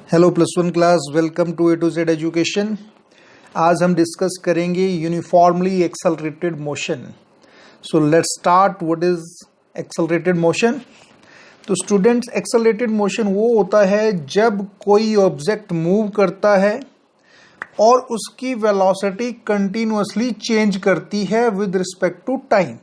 Hello plus one class, welcome to A to Z education. आज हम discuss करेंगे uniformly accelerated motion. So let's start. What is accelerated motion? तो students, accelerated motion वो होता है जब कोई ऑब्जेक्ट मूव करता है और उसकी वेलोसिटी कंटिन्यूअसली चेंज करती है विद रिस्पेक्ट टू टाइम,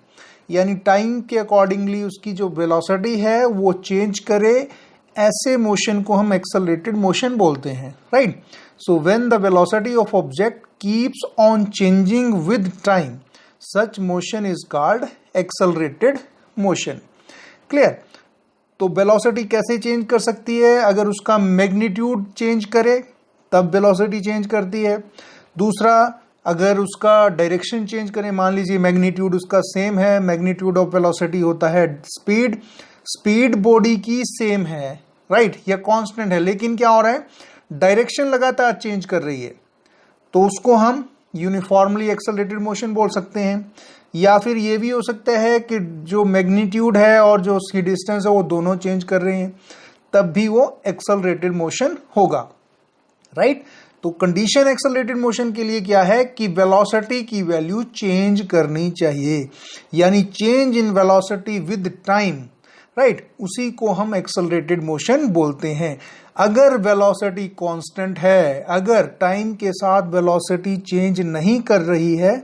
यानी टाइम के अकॉर्डिंगली उसकी जो वेलोसिटी है वो चेंज करे। ऐसे मोशन को हम एक्सेलरेटेड मोशन बोलते हैं, right? So when the velocity of object keeps on changing with time, such motion is called accelerated motion. Clear? तो वेलोसिटी कैसे चेंज कर सकती है? अगर उसका मैग्नीट्यूड चेंज करे तब वेलोसिटी चेंज करती है। दूसरा, अगर उसका डायरेक्शन चेंज करें, मान लीजिए मैग्नीट्यूड उसका सेम है, मैग्नीट्यूड ऑफ वेलोसिटी होता है स्पीड, स्पीड बॉडी की सेम है, राइट, या कांस्टेंट है, लेकिन क्या हो रहा है, डायरेक्शन लगातार चेंज कर रही है, तो उसको हम यूनिफॉर्मली एक्सेलरेटेड मोशन बोल सकते हैं। या फिर ये भी हो सकता है कि जो मैग्नीट्यूड है और जो उसकी डिस्टेंस है वो दोनों चेंज कर रहे हैं, तब भी वो एक्सेलरेटेड मोशन होगा, राइट? तो कंडीशन एक्सेलरेटेड मोशन के लिए क्या है कि वेलोसिटी की वैल्यू चेंज करनी चाहिए, यानी change in velocity with time, right, उसी को हम एक्सेलरेटेड मोशन बोलते हैं। अगर वेलोसिटी कांस्टेंट है, अगर टाइम के साथ वेलोसिटी चेंज नहीं कर रही है,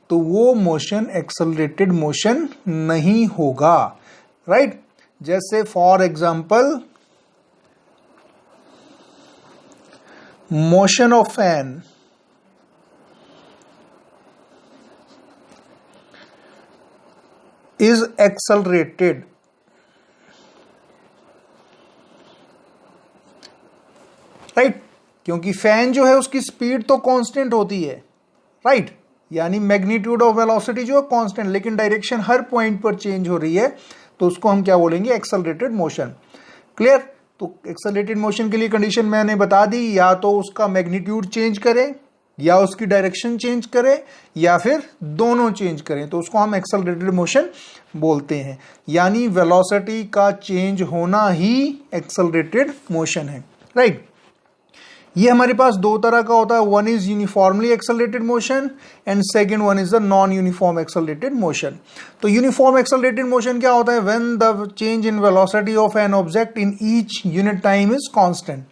तो वो मोशन एक्सेलरेटेड मोशन नहीं होगा, राइट? जैसे for example, motion of fan is accelerated, right? क्योंकि फैन जो है उसकी स्पीड तो कांस्टेंट होती है, राइट, यानी मैग्नीट्यूड ऑफ वेलोसिटी जो है कांस्टेंट, लेकिन डायरेक्शन हर पॉइंट पर चेंज हो रही है, तो उसको हम क्या बोलेंगे? Accelerated motion. क्लियर? तो एक्सेलरेटेड मोशन के लिए कंडीशन मैंने बता दी, या तो उसका मैग्नीट्यूड चेंज करे, या उसकी डायरेक्शन चेंज करे, या फिर दोनों चेंज करें, तो उसको हम एक्सेलरेटेड मोशन बोलते हैं। यानी वेलोसिटी का चेंज होना ही एक्सेलरेटेड मोशन है, राइट? ये हमारे पास दो तरह का होता है, one is uniformly accelerated motion and second one is the non uniform accelerated motion. तो यूनिफॉर्म एक्सेलरेटेड मोशन क्या होता है? When the change in velocity of an object in each unit time is constant,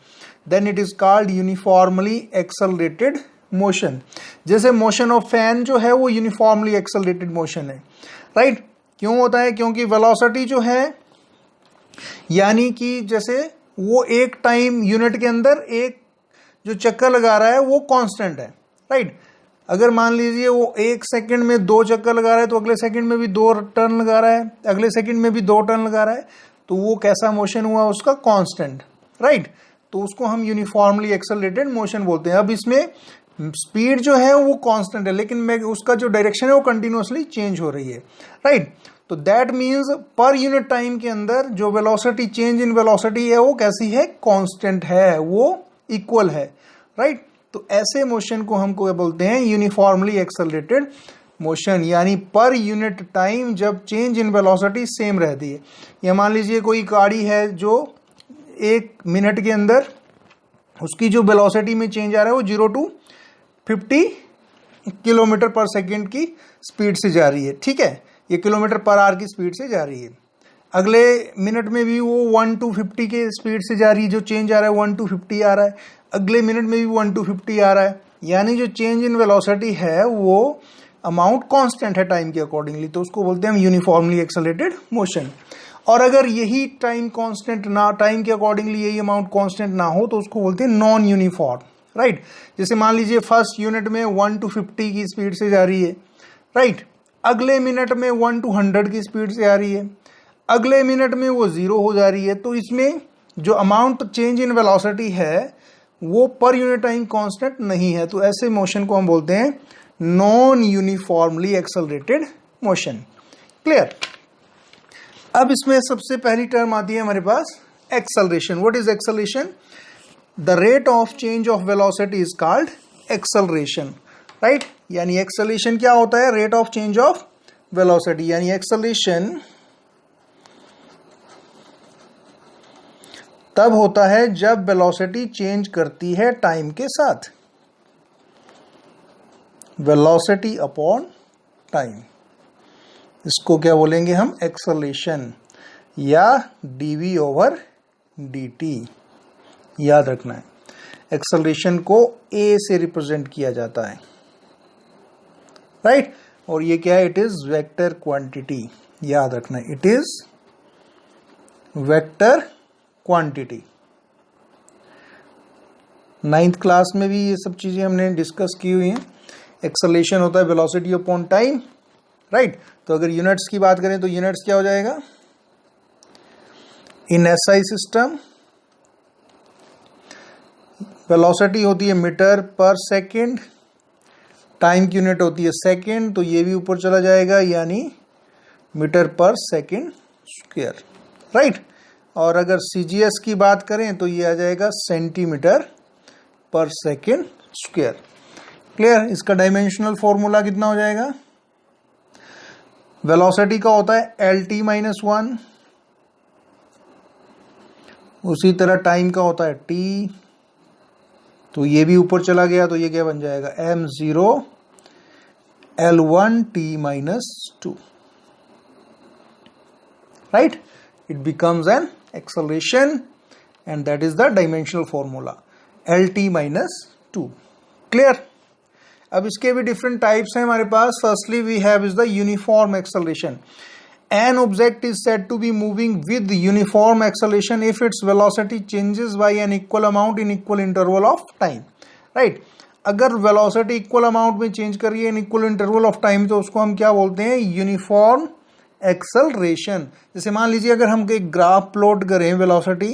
then it is called uniformly accelerated motion. जैसे motion of fan जो है वो uniformly accelerated motion है, right? क्यों होता है? क्योंकि वेलोसिटी जो है, यानी कि जैसे वो एक टाइम यूनिट के अंदर एक जो चक्कर लगा रहा है वो कांस्टेंट है, राइट? अगर मान लीजिए वो एक सेकंड में 2 चक्कर लगा रहा है, तो अगले सेकंड में भी 2 टर्न लगा रहा है, अगले सेकंड में भी 2 टर्न लगा रहा है, तो वो कैसा मोशन हुआ? उसका कांस्टेंट, राइट? तो उसको हम यूनिफॉर्मली एक्सेलरेटेड मोशन बोलते हैं। अब इसमें स्पीड जो है वो कांस्टेंट है, लेकिन उसका जो डायरेक्शन है वो कंटिन्यूअसली चेंज हो रही है, राइट? तो that means per unit time के अंदर जो वेलोसिटी, चेंज इन वेलोसिटी है, वो कैसी है? कांस्टेंट है, वो इक्वल है, राइट? तो ऐसे मोशन को हम क्या बोलते हैं? यूनिफॉर्मली एक्सेलरेटेड मोशन, यानी पर यूनिट टाइम जब चेंज इन वेलोसिटी सेम रहती है। या मान लीजिए कोई गाड़ी है जो 1 मिनट के अंदर उसकी जो वेलोसिटी में चेंज आ रहा है वो 0 to 50 किलोमीटर पर सेकेंड की स्पीड से जा रही है, ठीक है? ये किलोमीटर पर आवर की स्पीड से जा रही है। अगले मिनट में भी वो 1 to 50 के स्पीड से जा रही है, जो चेंज आ रहा है 1 to 50 आ रहा है, अगले मिनट में भी 1 to 50 आ रहा है, यानी जो चेंज इन वेलोसिटी है वो अमाउंट कांस्टेंट है टाइम के अकॉर्डिंगली, तो उसको बोलते हैं हम यूनिफॉर्मली एक्सेलरेटेड मोशन। और अगर यही टाइम कांस्टेंट ना, टाइम के अकॉर्डिंगली यही अमाउंट कांस्टेंट ना हो, तो उसको बोलते हैं नॉन यूनिफॉर्म, राइट? जैसे मान लीजिए फर्स्ट यूनिट में 1 to 50 की स्पीड से जा रही है, राइट, अगले मिनट में 1 to 100 की स्पीड से आ रही है, अगले मिनट में वो 0 हो जा रही है, तो इसमें जो अमाउंट चेंज इन वेलोसिटी है वो पर यूनिट टाइम कांस्टेंट नहीं है, तो ऐसे मोशन को हम बोलते हैं non uniformly accelerated motion. Clear? अब इसमें सबसे पहली टर्म आती है हमारे पास acceleration. What is acceleration? The rate of change of velocity is called acceleration, right? यानी एक्सेलरेशन क्या होता है? Rate of change of velocity, यानी एक्सेलरेशन तब होता है जब वेलोसिटी चेंज करती है टाइम के साथ, वेलोसिटी अपॉन टाइम। इसको क्या बोलेंगे हम? एक्सेलरेशन या dv ओवर dt। याद रखना है, एक्सेलरेशन को a से रिप्रेजेंट किया जाता है, राइट? और ये क्या है? It is vector quantity. याद रखना है, it is vector quantity. 9th class में भी ये सब चीजें हमने डिस्कस की हुई हैं। एक्सेलरेशन होता है वेलोसिटी अपॉन टाइम, राइट? तो अगर यूनिट्स की बात करें तो यूनिट्स क्या हो जाएगा? इन एसआई सिस्टम वेलोसिटी होती है मीटर पर सेकेंड, टाइम की यूनिट होती है सेकेंड, तो ये भी ऊपर चला जाएगा, यानी मीटर पर सेकेंड स्क्वायर, राइट? और अगर सीजीएस की बात करें तो ये आ जाएगा सेंटीमीटर पर सेकेंड स्क्वायर। क्लियर? इसका डायमेंशनल फॉर्मूला कितना हो जाएगा? वेलोसिटी का होता है LT - 1, उसी तरह टाइम का होता है T, तो ये भी ऊपर चला गया, तो ये क्या बन जाएगा? m0 L1 T - 2, right? It becomes an acceleration and that is the dimensional formula LT - 2. Clear? अब इसके भी डिफरेंट टाइप्स हैं हमारे पास। Firstly we have is the uniform acceleration. An object is said to be moving with uniform acceleration if its velocity changes by an equal amount in equal interval of time, right? अगर velocity equal amount में change करिए in equal interval of time, तो उसको हम क्या बोलते हैं? Uniform acceleration. जैसे मान लीजिए अगर हम एक ग्राफ प्लॉट करें velocity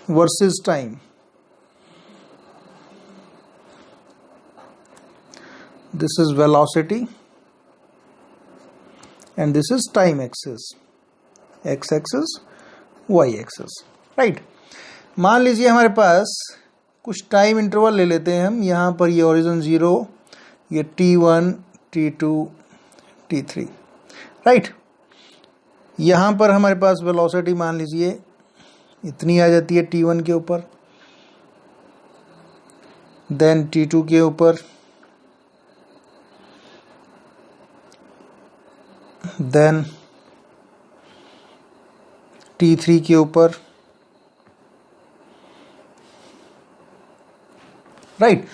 versus time, this is velocity and this is time axis, x axis, y axis, right? मान लीजिए हमारे पास कुछ टाइम इंटरवल ले लेते हैं हम। यहाँ पर ये ओरिजिन 0, ये t1, t2, t3, राइट? यहाँ पर हमारे पास वेलोसिटी मान लीजिए इतनी आ जाती है t1 के ऊपर, देन t2 के ऊपर, देन T3 के ऊपर, राइट?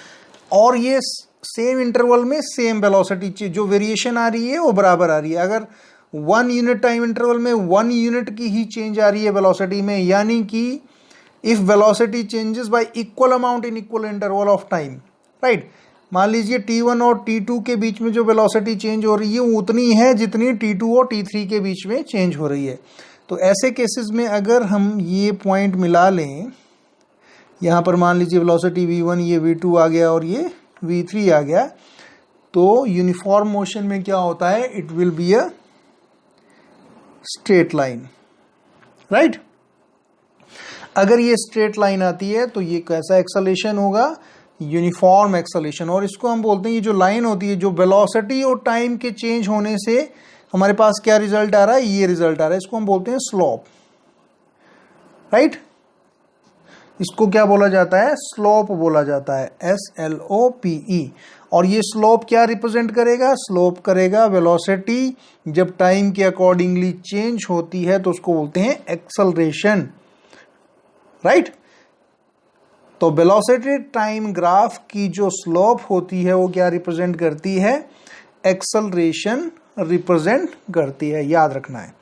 और ये सेम इंटरवल में सेम वेलोसिटी, जो वेरिएशन आ रही है वो बराबर आ रही है। अगर 1 यूनिट टाइम इंटरवल में 1 यूनिट की ही चेंज आ रही है वेलोसिटी में, यानी कि if velocity changes y equal amount in equal interval of time, right? मान लीजिए T1 और T2 के बीच में जो वेलोसिटी चेंज हो रही है वो उतनी है जितनी T2 और T3 के बीच में चेंज हो रही है। तो ऐसे केसेस में अगर हम ये पॉइंट मिला लें, यहाँ पर मान लीजिए वेलोसिटी V1, ये V2 आ गया और ये V3 आ गया, तो यूनिफॉर्म मोशन में क्या होता है? It will be a straight line, right? अगर ये स्ट्रेट लाइन आती है तो ये कैसा एक्सेलरेशन होगा? Uniform acceleration. और इसको हम बोलते हैं, ये जो लाइन होती है, जो वेलोसिटी और टाइम के चेंज होने से हमारे पास क्या रिजल्ट आ रहा है? ये रिजल्ट आ रहा है, इसको हम बोलते हैं स्लोप, राइट? इसको क्या बोला जाता है? स्लोप बोला जाता है, SLOPE। और ये स्लोप क्या रिप्रेजेंट करेगा? स्लोप करेगा वेलोसिटी जब टाइम के अकॉर्डिंगली चेंज होती है, तो उसको बोलते हैं एक्सेलरेशन, राइट? तो वेलोसिटी टाइम ग्राफ की जो स्लोप होती है वो क्या रिप्रेजेंट करती है? एक्सेलरेशन रिप्रेजेंट करती है, याद रखना है,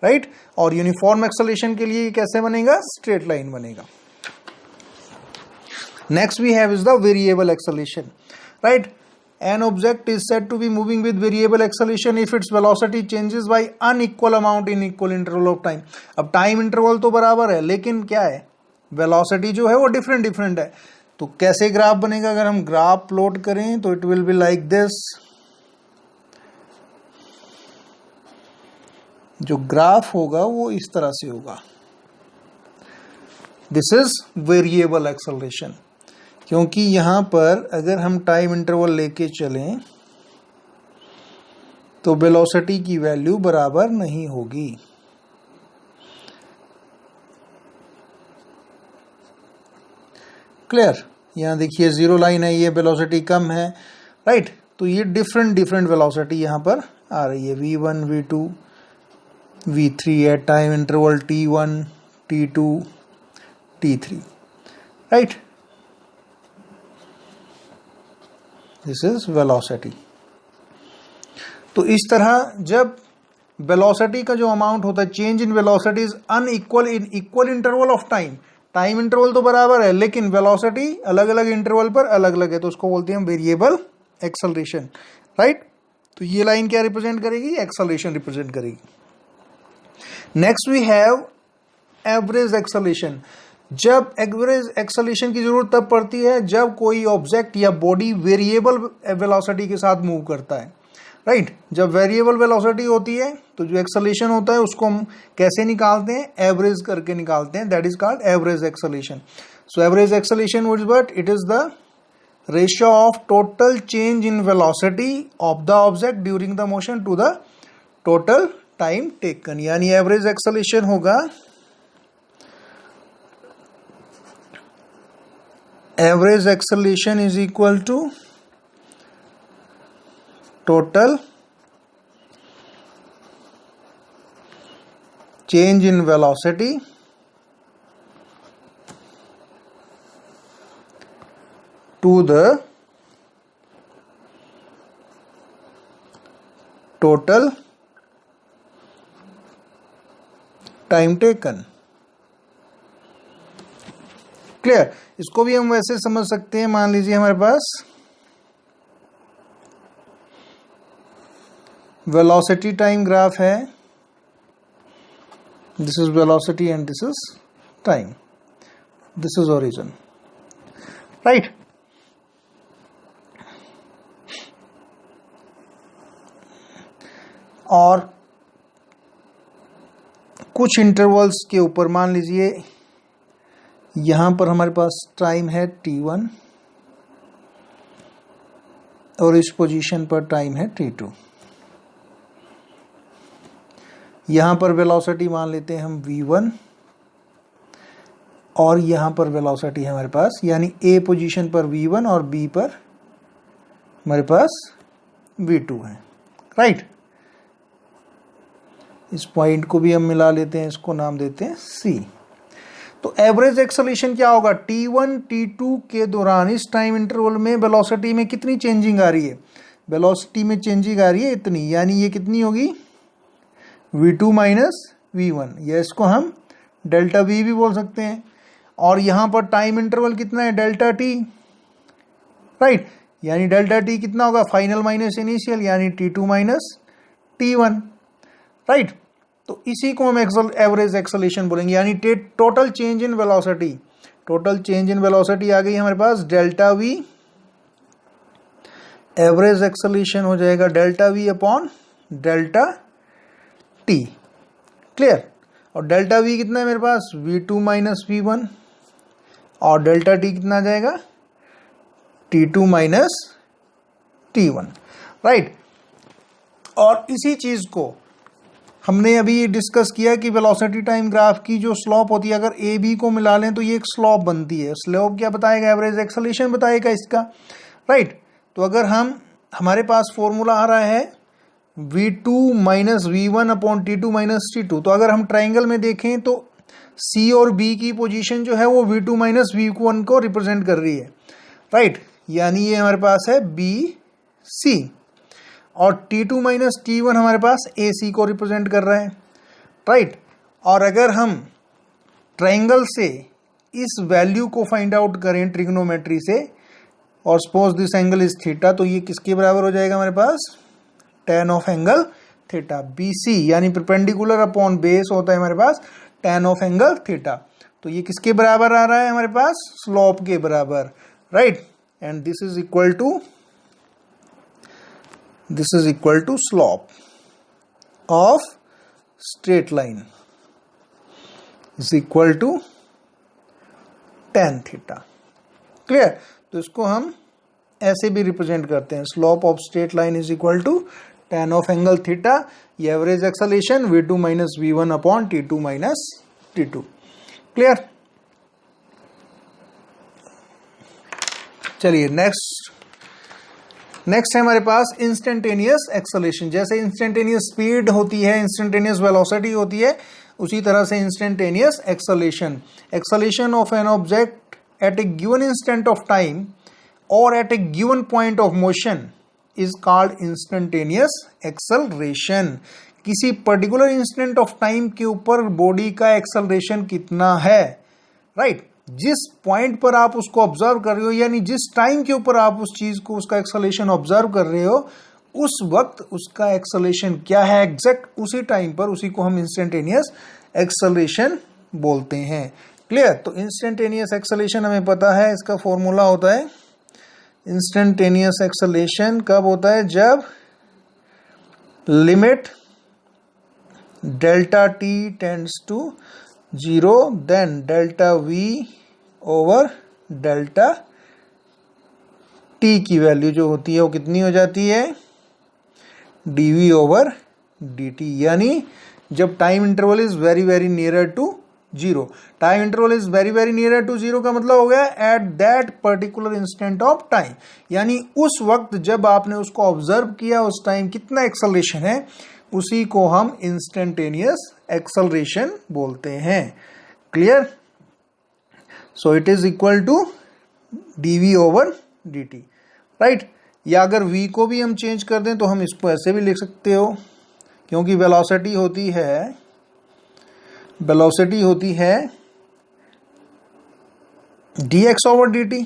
राइट? और यूनिफॉर्म एक्सेलरेशन के लिए कैसे बनेगा? स्ट्रेट लाइन बनेगा। Next we have is the variable acceleration, right? An object is said to be moving with variable acceleration if its velocity changes by unequal amount in equal interval of time। अब time interval तो बराबर है, लेकिन क्या है? Velocity जो है वो डिफरेंट है। तो कैसे ग्राफ बनेगा? अगर हम ग्राफ प्लॉट करें तो it will be like this. जो ग्राफ होगा वो इस तरह से होगा। दिस इज वेरिएबल एक्सेलरेशन, क्योंकि यहां पर अगर हम टाइम इंटरवल लेके चलें तो वेलोसिटी की वैल्यू बराबर नहीं होगी, क्लियर, यहाँ देखिए जीरो लाइन है, ये वेलोसिटी कम है, राइट। तो ये डिफरेंट वेलोसिटी यहाँ पर आ रही है, v1 v2 v3 at time interval t1 t2 t3, right. This is velocity. तो इस तरह जब वेलोसिटी का जो अमाउंट होता है, change in velocity is unequal in equal interval of time, time interval तो बराबर है लेकिन वेलोसिटी अलग अलग इंटरवल पर अलग अलग है, तो उसको बोलते हैं वेरिएबल एक्सेलरेशन, राइट। तो ये लाइन क्या रिप्रेजेंट करेगी, एक्सेलरेशन रिप्रेजेंट करेगी। Next we have average acceleration. जब एवरेज एक्सेलरेशन की जरूरत तब पड़ती है जब कोई ऑब्जेक्ट या बॉडी वेरिएबल वेलोसिटी के साथ मूव करता है, राइट। जब वेरिएबल वेलोसिटी होती है तो जो एक्सेलरेशन होता है उसको हम कैसे निकालते हैं, एवरेज करके निकालते हैं, that is called average acceleration. So average acceleration what is what, it is the ratio of total change in velocity of the object during the motion to the total time taken. यानी average acceleration होगा average acceleration is equal to total change in velocity to the total time taken. Clear. इसको भी हम वैसे समझ सकते हैं, मान लीजिए हमारे पास वेलोसिटी टाइम ग्राफ है, this is velocity and this is time, this is origin, right. और कुछ इंटरवल्स के ऊपर मान लीजिए यहां पर हमारे पास टाइम है t1 और इस पोजीशन पर टाइम है t2। यहां पर वेलोसिटी मान लेते हैं हम v1 और यहां पर वेलोसिटी है हमारे पास, यानी a पोजीशन पर v1 और b पर हमारे पास v2 है, राइट। इस पॉइंट को भी हम मिला लेते हैं, इसको नाम देते हैं c। तो एवरेज एक्सेलरेशन क्या होगा, t1 t2 के दौरान इस टाइम इंटरवल में वेलोसिटी में कितनी चेंजिंग आ रही है, वेलोसिटी में चेंजिंग आ रही है इतनी, यानी ये कितनी होगी v2 माइनस v1, या इसको हम डेल्टा v भी बोल सकते हैं। और यहां पर टाइम इंटरवल कितना है, डेल्टा t, राइट। यानी डेल्टा t कितना होगा, फाइनल माइनस इनिशियल, यानी t2 माइनस t1, राइट। तो इसी को हम एवरेज एक्सेलरेशन बोलेंगे, यानी total change in velocity. Total change in velocity आ गई हमारे पास डेल्टा v, एवरेज एक्सेलरेशन हो जाएगा delta v upon delta t, clear. और डेल्टा v कितना है मेरे पास, v2 माइनस v1, और डेल्टा t कितना आ जाएगा, t2 माइनस t1, राइट। और इसी चीज को हमने अभी डिस्कस किया कि वेलोसिटी टाइम ग्राफ की जो स्लोप होती है, अगर ए बी को मिला लें तो ये एक स्लोप बनती है। स्लोप क्या बताएगा, एवरेज एक्सेलरेशन बताएगा इसका, राइट। तो अगर हमारे पास फॉर्मूला आ रहा है v2 minus v1 upon t2 minus t2, तो अगर हम ट्राइंगल में देखें तो c और b की पोजीशन जो है वो v2 माइनस v1 को रिप्रेजेंट कर रही है, राइट। यानी ये हमारे पास है b c, और t2 माइनस t1 हमारे पास AC को रिप्रेजेंट कर रहा है, राइट। और अगर हम ट्राइंगल से इस वैल्यू को फाइंड आउट करें ट्रिग्नोमेट्री से, और suppose this angle is theta, तो ये किसके बराबर हो जाएगा हमारे पास, tan of angle theta, BC, यानी परपेंडिकुलर अपॉन बेस होता है हमारे पास tan ऑफ एंगल थीटा। तो ये किसके बराबर आ रहा है हमारे पास, स्लोप के बराबर, right. And this is equal to slope of straight line is equal to tan theta, clear. तो इसको हम ऐसे भी रिप्रेजेंट करते हैं, slope of straight line is equal to tan of angle theta, ये average acceleration v2 minus v1 upon t2 minus t2, clear. चलिए next है हमारे पास इंस्टेंटेनियस एक्सेलरेशन। जैसे इंस्टेंटेनियस स्पीड होती है, इंस्टेंटेनियस वेलोसिटी होती है, उसी तरह से instantaneous acceleration of an object at a given instant of time और at a given point of motion is called instantaneous acceleration. किसी पर्टिकुलर इंस्टेंट ऑफ टाइम के ऊपर बॉडी का एक्सेलरेशन कितना है, राइट? जिस पॉइंट पर आप उसको ऑब्जर्व कर रहे हो, यानी जिस टाइम के ऊपर आप उस चीज को, उसका एक्सेलरेशन ऑब्जर्व कर रहे हो, उस वक्त उसका एक्सेलरेशन क्या है एग्जैक्ट उसी टाइम पर, उसी को हम इंस्टेंटेनियस एक्सेलरेशन बोलते हैं। क्लियर? तो इंस्टेंटेनियस एक्सेलरेशन हमें पता है, इसका फॉर्मूला होता है, इंस्टेंटेनियस एक्सेलरेशन कब होता है? जब limit delta T tends to 0 then delta V over delta T की वैल्यू जो होती है वो कितनी हो जाती है? dv over dt। यानी जब time interval is very very nearer to 0, time interval is very very nearer to 0 का मतलब हो गया at that particular instant of time, यानी उस वक्त जब आपने उसको ऑब्जर्व किया, उस टाइम कितना एक्सेलरेशन है, उसी को हम इंस्टेंटेनियस एक्सेलरेशन बोलते हैं। Clear? So it is equal to dv over dt, right? या अगर v को भी हम चेंज कर दें तो हम इसको ऐसे भी लिख सकते हो, क्योंकि वेलोसिटी होती है dx over dt,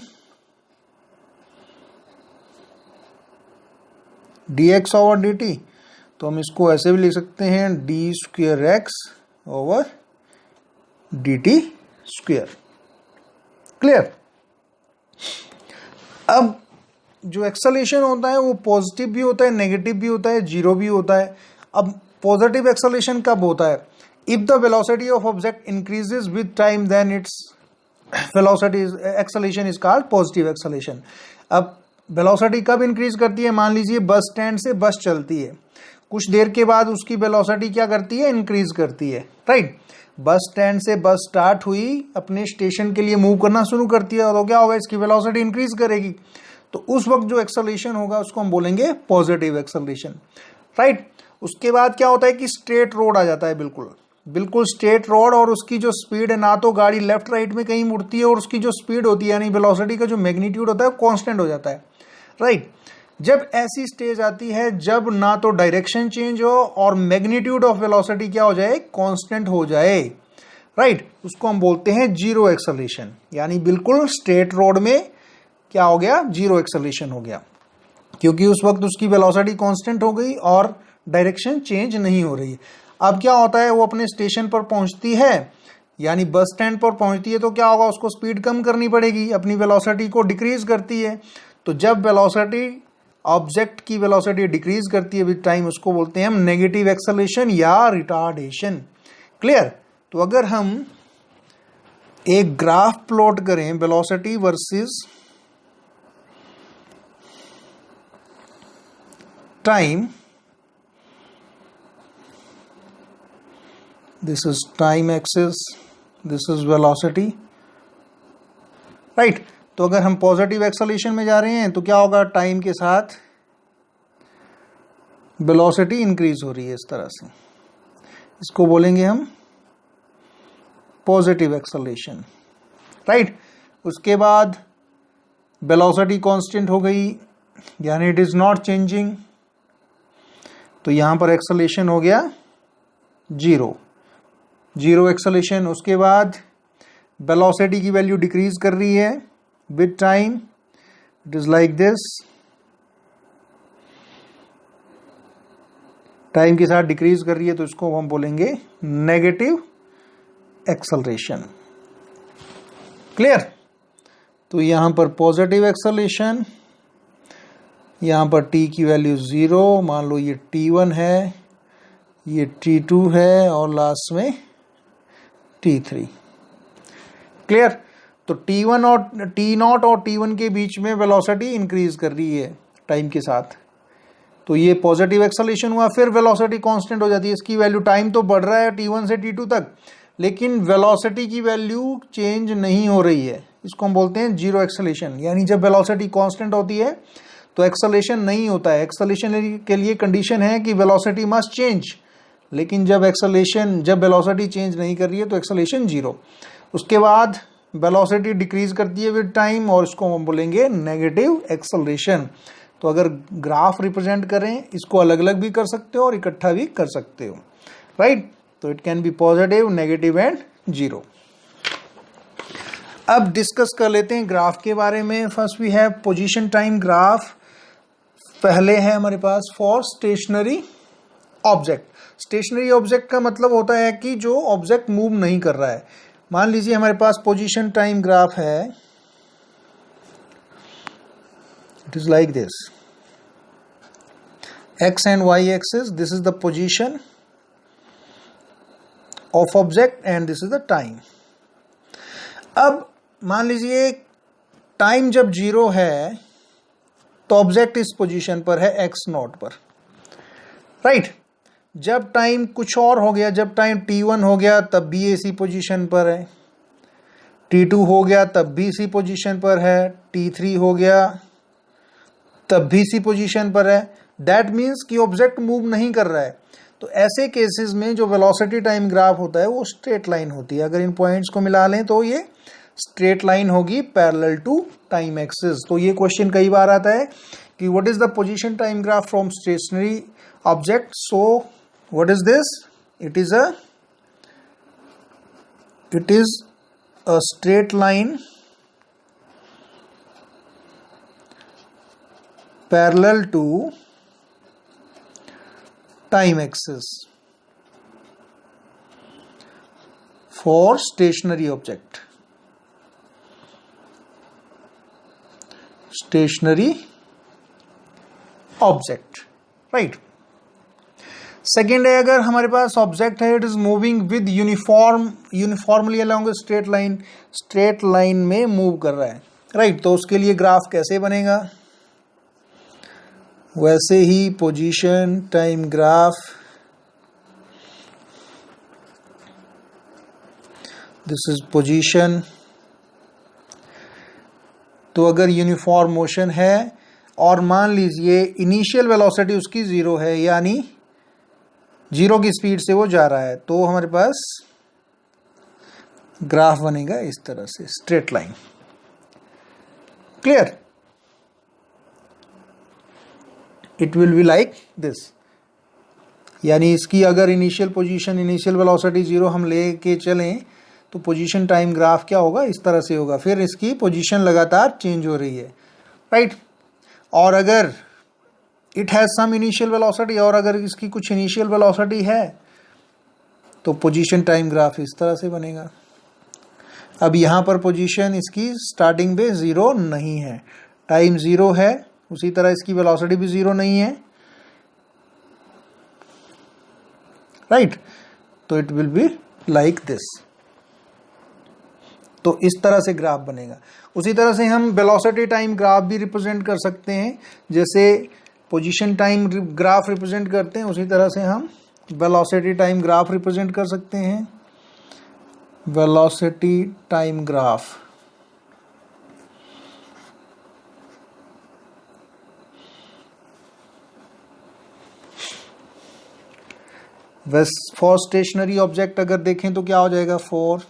dx over dt। तो हम इसको ऐसे भी लिख सकते हैं d square x over dt square. Clear? अब जो एक्सेलरेशन होता है वो पॉजिटिव भी होता है, नेगेटिव भी होता है, जीरो भी होता है। अब पॉजिटिव एक्सेलरेशन कब होता है? If the velocity of object increases with time then its velocity acceleration is called positive acceleration. अब वेलोसिटी कब इंक्रीज करती है? मान लीजिए बस स्टैंड से बस चलती है, कुछ देर के बाद उसकी वेलोसिटी क्या करती है? इंक्रीज करती है, राइट? बस स्टैंड से बस स्टार्ट हुई, अपने स्टेशन के लिए मूव करना शुरू करती है, तो क्या होगा? इसकी वेलोसिटी इंक्रीज करेगी, तो उस वक्त जो एक्सेलरेशन होगा उसको हम बोलेंगे पॉजिटिव एक्सेलरेशन, राइट? उसके बाद क्या होता है कि स्ट्रेट रोड आ जाता है, बिल्कुल स्ट्रेट रोड, और उसकी जो स्पीड है, ना तो गाड़ी लेफ्ट राइट में कहीं मुड़ती है, और उसकी जो स्पीड होती है यानी वेलोसिटी का जो मैग्नीट्यूड होता है वो कांस्टेंट हो जाता है, राइट? जब ऐसी स्टेज आती है जब ना तो डायरेक्शन चेंज हो और मैग्नीट्यूड ऑफ वेलोसिटी क्या हो जाए? कांस्टेंट हो जाए, राइट? उसको हम बोलते हैं जीरो एक्सेलरेशन। यानी बिल्कुल स्ट्रेट रोड में क्या हो गया? जीरो एक्सेलरेशन हो गया, क्योंकि उस वक्त उसकी वेलोसिटी कांस्टेंट हो गई और डायरेक्शन चेंज नहीं हो रही। अब क्या होता है? वो अपने स्टेशन पर पहुंचती है, यानी बस स्टैंड पर पहुंचती है, तो क्या होगा? उसको स्पीड कम करनी पड़ेगी, अपनी वेलोसिटी को डिक्रीज करती है। तो जब वेलोसिटी, ऑब्जेक्ट की वेलोसिटी डिक्रीज करती है विद टाइम, उसको बोलते हैं हम नेगेटिव एक्सेलरेशन या रिटार्डेशन। क्लियर? तो अगर हम एक ग्राफ प्लॉट करें velocity versus time, this is time axis, this is velocity, right? तो अगर हम पॉजिटिव एक्सेलरेशन में जा रहे हैं तो क्या होगा? टाइम के साथ वेलोसिटी इंक्रीज हो रही है इस तरह से, इसको बोलेंगे हम पॉजिटिव एक्सेलरेशन, राइट? उसके बाद वेलोसिटी कांस्टेंट हो गई, यानी इट इज नॉट चेंजिंग, तो यहां पर एक्सेलरेशन हो गया जीरो एक्सेलरेशन। उसके बाद वेलोसिटी की वैल्यू डिक्रीज कर रही है with time, it is like this, time के साथ डिक्रीज कर रही है, तो इसको हम बोलेंगे नेगेटिव एक्सेलरेशन। क्लियर? तो यहां पर पॉजिटिव एक्सेलरेशन, यहां पर t की वैल्यू 0, मान लो ये t1 है, ये t2 है, और लास्ट में t3। क्लियर? तो t1 और t0 और t1 के बीच में वेलोसिटी इंक्रीज कर रही है टाइम के साथ, तो ये पॉजिटिव एक्सेलरेशन हुआ। फिर वेलोसिटी कांस्टेंट हो जाती है, इसकी वैल्यू, टाइम तो बढ़ रहा है t1 से t2 तक, लेकिन वेलोसिटी की वैल्यू चेंज नहीं हो रही है, इसको हम बोलते हैं जीरो एक्सेलेरेशन। यानी जब वेलोसिटी कांस्टेंट होती है तो एक्सेलेरेशन नहीं होता है। एक्सेलेरेशन के लिए कंडीशन है कि वेलोसिटी मस्ट चेंज, लेकिन जब वेलोसिटी चेंज नहीं कर रही है तो एक्सेलेरेशन जीरो। उसके बाद वेलोसिटी डिक्रीज करती है विद टाइम और इसको हम बोलेंगे नेगेटिव एक्सेलरेशन। तो अगर ग्राफ रिप्रेजेंट करें, इसको अलग अलग भी कर सकते हो और इकट्ठा भी कर सकते हो, राइट। तो it can be positive, negative and zero. अब डिस्कस कर लेते हैं ग्राफ के बारे में। First we have position time graph. पहले है हमारे पास for stationary object. Stationary object का मतलब होता है कि जो ऑब्जेक्ट मूव नहीं कर रहा है। मान लीजिए हमारे पास पोजीशन टाइम ग्राफ है, it is like this, x and y axis, this is the position of object and this is the time. अब मान लीजिए टाइम जब जीरो है तो ऑब्जेक्ट इस पोजीशन पर है x नॉट पर, राइट। जब टाइम कुछ और हो गया, जब टाइम t1 हो गया तब भी इसी पोजीशन पर है, t2 हो गया तब भी इसी पोजीशन पर है, t3 हो गया तब भी इसी पोजीशन पर है। दैट मीन्स कि ऑब्जेक्ट मूव नहीं कर रहा है। तो ऐसे केसेस में जो वेलोसिटी टाइम ग्राफ होता है वो स्ट्रेट लाइन होती है। अगर इन पॉइंट्स को मिला लें तो ये स्ट्रेट लाइन होगी पैरेलल टू टाइम एक्सिस। तो ये क्वेश्चन कई बार आता है कि what is the position time graph from stationary object. So what is this? It is a straight line parallel to time axis for stationary object. Right. Second है, अगर हमारे पास ऑब्जेक्ट है, it is moving with uniformly along straight line में move कर रहा है, right. तो उसके लिए ग्राफ कैसे बनेगा? वैसे ही position time graph, this is position. तो अगर यूनिफॉर्म मोशन है और मान लीजिए इनिशियल वेलोसिटी उसकी जीरो है, यानी जीरो की स्पीड से वो जा रहा है, तो हमारे पास ग्राफ बनेगा इस तरह से, straight line. Clear? It will be like this. यानी इसकी अगर इनिशियल वेलोसिटी जीरो हम लेके चलें तो पोजीशन टाइम ग्राफ क्या होगा? इस तरह से होगा। फिर इसकी पोजीशन लगातार चेंज हो रही है, राइट। और अगर it has some initial velocity, और अगर इसकी कुछ इनिशियल वेलोसिटी है तो पोजीशन टाइम ग्राफ इस तरह से बनेगा। अब यहाँ पर पोजीशन इसकी स्टार्टिंग पे जीरो नहीं है, टाइम जीरो है, उसी तरह इसकी वेलोसिटी भी जीरो नहीं है, राइट। तो it will be like this. तो इस तरह से ग्राफ बनेगा। उसी तरह से हम वेलोसिटी टाइम ग्राफ भी रिप्रेजेंट कर सकते हैं, जैसे पोजीशन टाइम ग्राफ रिप्रेजेंट करते हैं, उसी तरह से हम वेलोसिटी टाइम ग्राफ रिप्रेजेंट कर सकते हैं। Velocity time graph, for stationary object अगर देखें तो क्या हो जाएगा? फॉर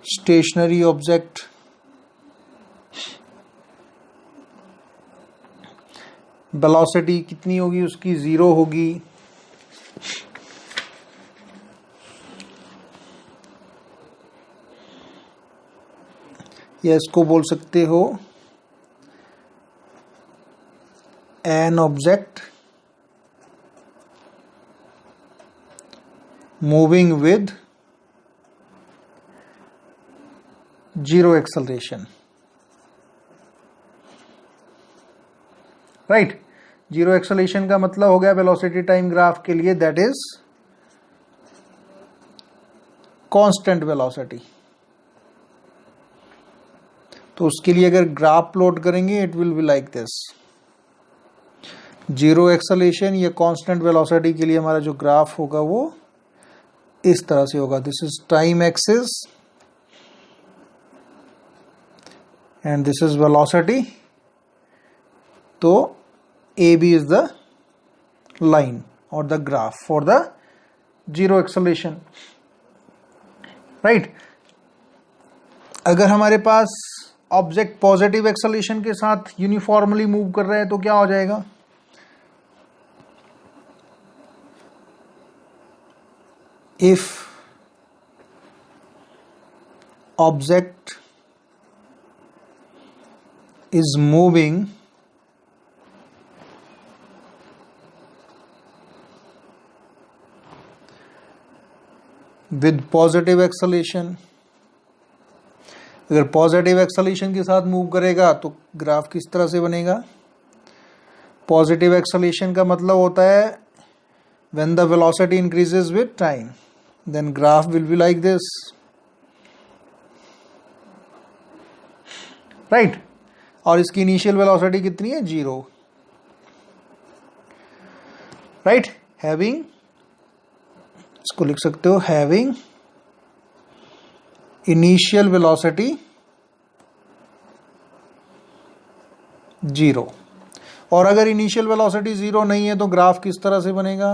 स्टेशनरी ऑब्जेक्ट वेलोसिटी कितनी होगी? उसकी जीरो होगी। या इसको बोल सकते हो an object moving with zero acceleration, right. Zero acceleration का मतलब हो गया वेलोसिटी टाइम ग्राफ के लिए, दैट इज कांस्टेंट वेलोसिटी। तो उसके लिए अगर ग्राफ प्लॉट करेंगे it will be like this. Zero acceleration या कांस्टेंट वेलोसिटी के लिए हमारा जो ग्राफ होगा वो इस तरह से होगा, this is time axis and this is velocity. तो A B is the line और the graph for the zero acceleration, right. अगर हमारे पास ऑब्जेक्ट पॉजिटिव एक्सेलरेशन के साथ यूनिफॉर्मली मूव कर रहा है तो क्या हो जाएगा, if object is moving with positive acceleration, अगर पॉजिटिव एक्सेलरेशन के साथ मूव करेगा तो ग्राफ किस तरह से बनेगा। पॉजिटिव एक्सेलरेशन का मतलब होता है when the velocity increases with time, then graph will be like this, right. और इसकी इनिशियल वेलोसिटी कितनी है, 0, राइट। हैविंग, इसको लिख सकते हो हैविंग इनिशियल वेलोसिटी 0। और अगर इनिशियल वेलोसिटी 0 नहीं है तो ग्राफ किस तरह से बनेगा,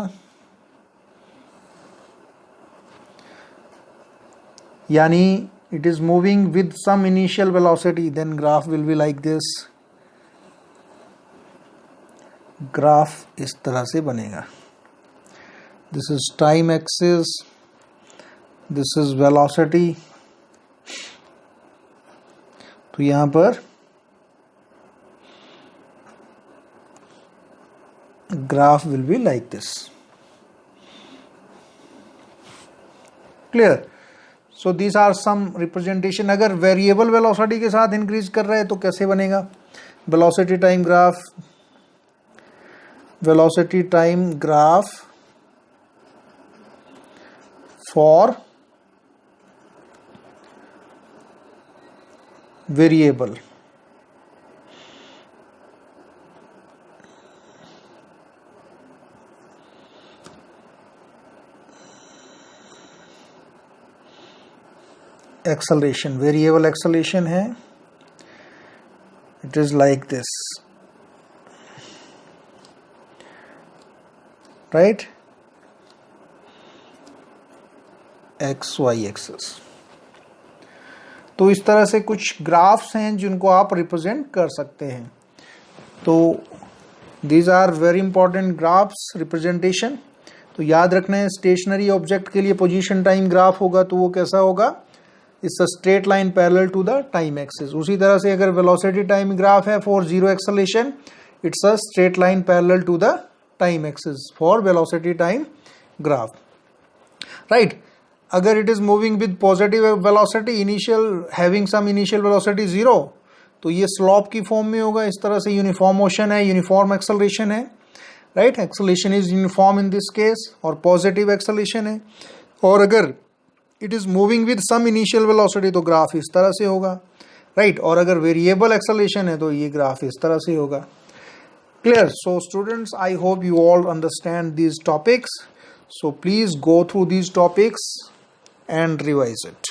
यानी it is moving with some initial velocity, then graph will be like this, graph इस तरह से बनेगा। This is time axis, this is velocity. तो यहां पर graph will be like this, clear. So these are some representation. अगर variable velocity के साथ इंक्रीज कर रहे हैं तो कैसे बनेगा, velocity time graph, velocity time graph for variable, acceleration, variable acceleration है, it is like this, right, X Y axis. तो इस तरह से कुछ ग्राफ्स हैं जिनको आप रिप्रेजेंट कर सकते हैं। तो these are very important graphs representation. तो याद रखना है, स्टेशनरी ऑब्जेक्ट के लिए पोजीशन टाइम ग्राफ होगा तो वो कैसा होगा, it's a straight line parallel to the time axis. उसी तरह से अगर वेलोसिटी टाइम ग्राफ है for zero acceleration, it's a straight line parallel to the time axis for velocity time graph, right. अगर it is moving with positive velocity, initial having some initial velocity 0, तो ये slope की form में होगा। इस तरह से यूनिफॉर्म मोशन है, यूनिफॉर्म एक्सेलरेशन है, right. Acceleration is uniform in this case, और पॉजिटिव एक्सेलरेशन है। और अगर it is moving with some initial velocity तो ग्राफ इस तरह से होगा, राइट। और अगर वेरिएबल एक्सेलरेशन है तो ये ग्राफ इस तरह से होगा, clear. So students, I hope you all understand these topics. So please go through these topics and revise it.